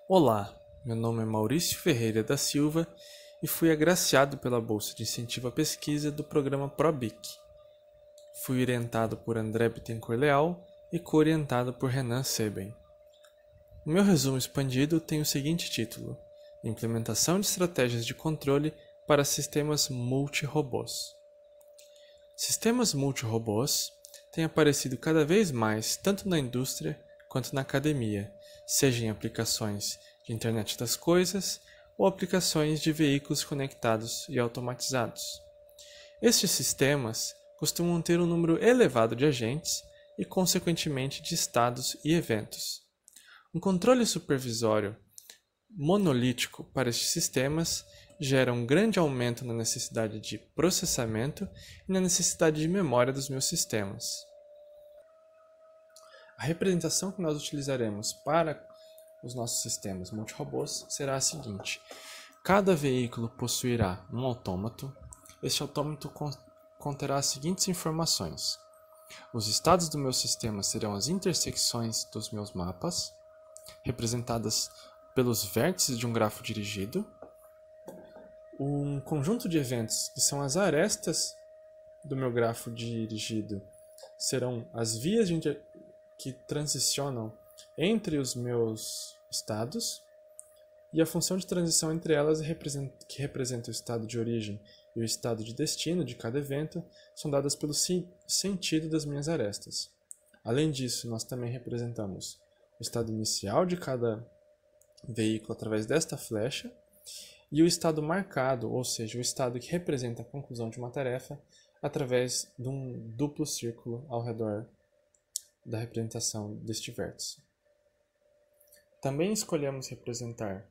Olá, meu nome é Maurício Ferreira da Silva e fui agraciado pela Bolsa de Incentivo à Pesquisa do programa ProBic. Fui orientado por André Bittencourt Leal e co-orientado por Renan Seben. O meu resumo expandido tem o seguinte título: Implementação de estratégias de controle para sistemas multi-robôs. Sistemas multi-robôs têm aparecido cada vez mais tanto na indústria quanto na academia, seja em aplicações de internet das coisas ou aplicações de veículos conectados e automatizados. Estes sistemas costumam ter um número elevado de agentes e, consequentemente, de estados e eventos. Um controle supervisório monolítico para estes sistemas gera um grande aumento na necessidade de processamento e na necessidade de memória dos meus sistemas. A representação que nós utilizaremos para os nossos sistemas multirobôs será a seguinte: cada veículo possuirá um autômato. Este autômato conterá as seguintes informações: os estados do meu sistema serão as intersecções dos meus mapas, representadas pelos vértices de um grafo dirigido. Um conjunto de eventos, que são as arestas do meu grafo dirigido, serão as vias que transicionam entre os meus estados, e a função de transição entre elas, que representa o estado de origem e o estado de destino de cada evento, são dadas pelo sentido das minhas arestas. Além disso, nós também representamos o estado inicial de cada veículo através desta flecha, e o estado marcado, ou seja, o estado que representa a conclusão de uma tarefa, através de um duplo círculo ao redor da representação deste vértice. Também escolhemos representar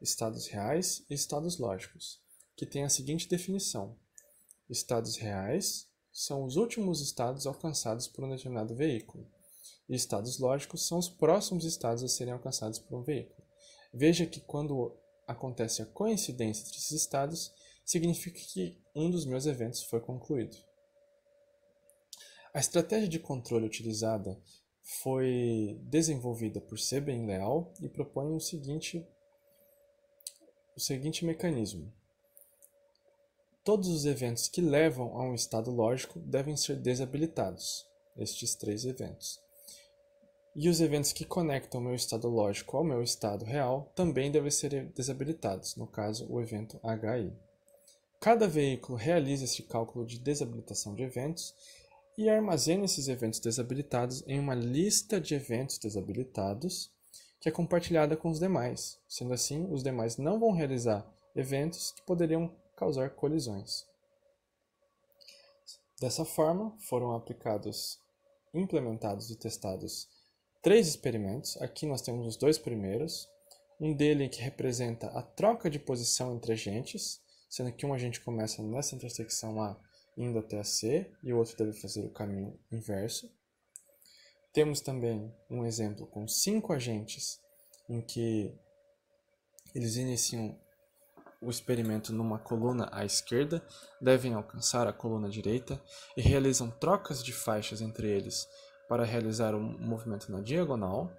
estados reais e estados lógicos, que têm a seguinte definição: estados reais são os últimos estados alcançados por um determinado veículo, e estados lógicos são os próximos estados a serem alcançados por um veículo. Veja que quando acontece a coincidência entre esses estados, significa que um dos meus eventos foi concluído. A estratégia de controle utilizada foi desenvolvida por Seben Leal e propõe o seguinte mecanismo: todos os eventos que levam a um estado lógico devem ser desabilitados, estes 3 eventos. E os eventos que conectam o meu estado lógico ao meu estado real também devem ser desabilitados, no caso, o evento HI. Cada veículo realiza este cálculo de desabilitação de eventos e armazena esses eventos desabilitados em uma lista de eventos desabilitados que é compartilhada com os demais. Sendo assim, os demais não vão realizar eventos que poderiam causar colisões. Dessa forma, foram implementados e testados 3 experimentos. Aqui nós temos os 2 primeiros. Um dele que representa a troca de posição entre agentes, sendo que um agente começa nessa intersecção A indo até a C e o outro deve fazer o caminho inverso. Temos também um exemplo com 5 agentes em que eles iniciam o experimento numa coluna à esquerda, devem alcançar a coluna direita e realizam trocas de faixas entre eles para realizar um movimento na diagonal.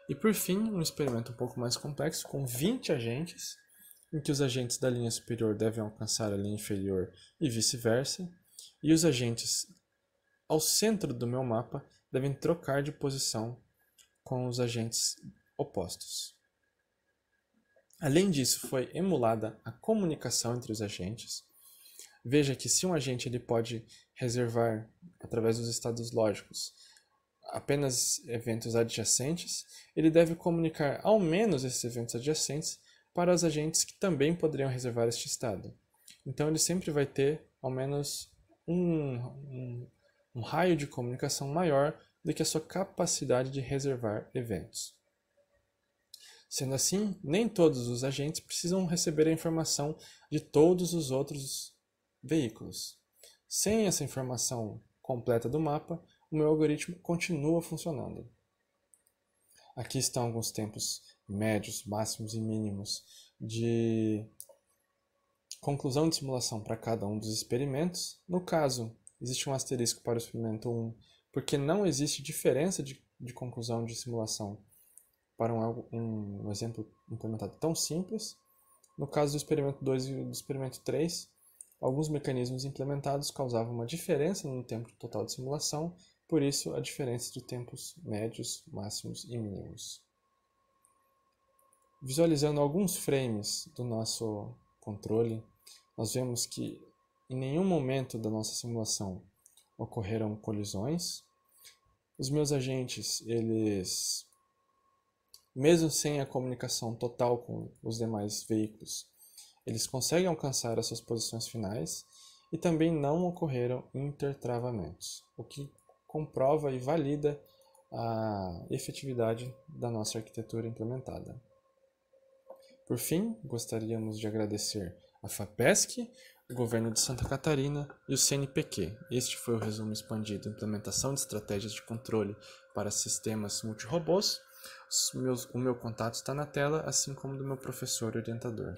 E por fim, um experimento um pouco mais complexo com 20 agentes, em que os agentes da linha superior devem alcançar a linha inferior e vice-versa, e os agentes ao centro do meu mapa devem trocar de posição com os agentes opostos. Além disso, foi emulada a comunicação entre os agentes. Veja que se um agente ele pode reservar, através dos estados lógicos, apenas eventos adjacentes, ele deve comunicar ao menos esses eventos adjacentes para os agentes que também poderiam reservar este estado. Então ele sempre vai ter ao menos um raio de comunicação maior do que a sua capacidade de reservar eventos. Sendo assim, nem todos os agentes precisam receber a informação de todos os outros veículos. Sem essa informação completa do mapa, o meu algoritmo continua funcionando. Aqui estão alguns tempos médios, máximos e mínimos de conclusão de simulação para cada um dos experimentos. No caso, existe um asterisco para o experimento 1, porque não existe diferença de conclusão de simulação para um exemplo implementado tão simples. No caso do experimento 2 e do experimento 3, alguns mecanismos implementados causavam uma diferença no tempo total de simulação, por isso a diferença de tempos médios, máximos e mínimos. Visualizando alguns frames do nosso controle, nós vemos que em nenhum momento da nossa simulação ocorreram colisões. Os meus agentes, eles, mesmo sem a comunicação total com os demais veículos, eles conseguem alcançar as suas posições finais e também não ocorreram intertravamentos, o que comprova e valida a efetividade da nossa arquitetura implementada. Por fim, gostaríamos de agradecer a FAPESC, o Governo de Santa Catarina e o CNPq. Este foi o resumo expandido: implementação de estratégias de controle para sistemas multirobôs. O meu contato está na tela, assim como do meu professor orientador.